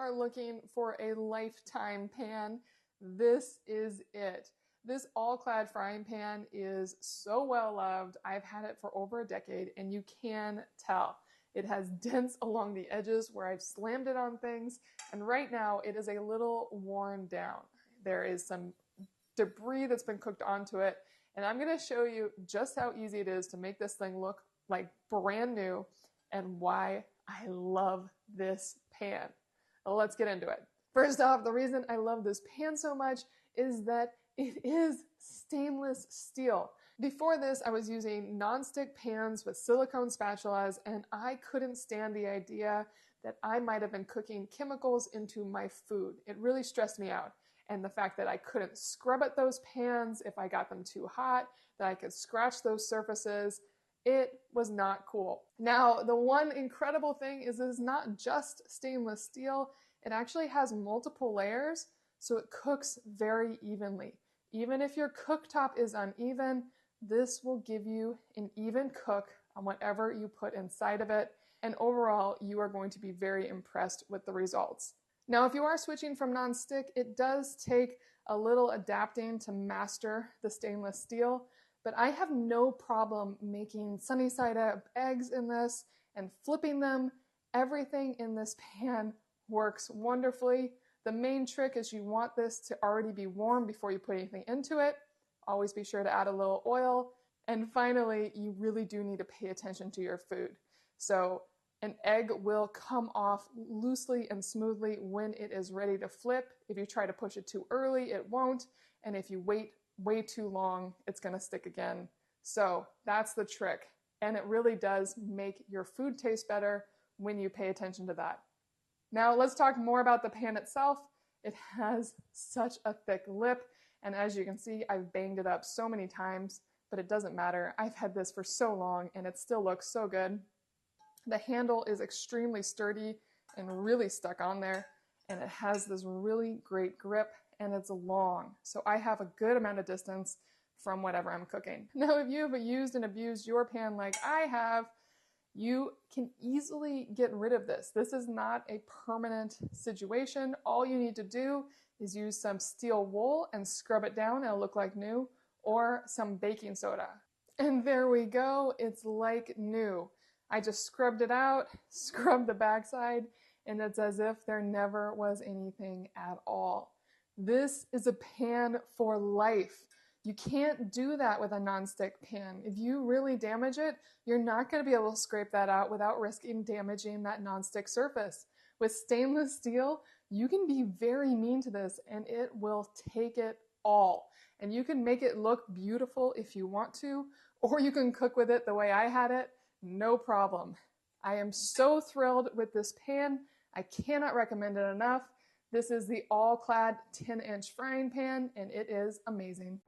are looking for a lifetime pan, this is it. This All Clad Frying Pan is so well loved. I've had it for over a decade, and you can tell. It has dents along the edges where I've slammed it on things, and right now it is a little worn down. There is some debris that's been cooked onto it, and I'm going to show you just how easy it is to make this thing look like brand new and why I love this pan. Well, let's get into it. First off, the reason I love this pan so much is that it is stainless steel. Before this, I was using non-stick pans with silicone spatulas, and I couldn't stand the idea that I might have been cooking chemicals into my food. It really stressed me out. And the fact that I couldn't scrub at those pans if I got them too hot, that I could scratch those surfaces, it was not cool. Now, the one incredible thing is it's not just stainless steel. It actually has multiple layers, so it cooks very evenly. Even if your cooktop is uneven, this will give you an even cook on whatever you put inside of it. And overall, you are going to be very impressed with the results. Now, if you are switching from non-stick, it does take a little adapting to master the stainless steel, but I have no problem making sunny side up eggs in this and flipping them. Everything in this pan works wonderfully. The main trick is you want this to already be warm before you put anything into it. Always be sure to add a little oil. And finally, you really do need to pay attention to your food. So an egg will come off loosely and smoothly when it is ready to flip. If you try to push it too early, it won't. And if you wait way too long, it's going to stick again. So that's the trick. And it really does make your food taste better when you pay attention to that. Now let's talk more about the pan itself. It has such a thick lip, and as you can see, I've banged it up so many times, but it doesn't matter. I've had this for so long and it still looks so good. The handle is extremely sturdy and really stuck on there, and it has this really great grip, and it's long, so I have a good amount of distance from whatever I'm cooking. Now, if you've used and abused your pan like I have, you can easily get rid of this. This is not a permanent situation. All you need to do is use some steel wool and scrub it down and it'll look like new, or some baking soda. And there we go, it's like new. I just scrubbed it out, scrubbed the backside, and it's as if there never was anything at all. This is a pan for life. You can't do that with a non-stick pan. If you really damage it, you're not going to be able to scrape that out without risking damaging that non-stick surface. With stainless steel, you can be very mean to this and it will take it all. And you can make it look beautiful if you want to, or you can cook with it the way I had it, no problem. I am so thrilled with this pan. I cannot recommend it enough. This is the All Clad 10-inch frying pan, and it is amazing.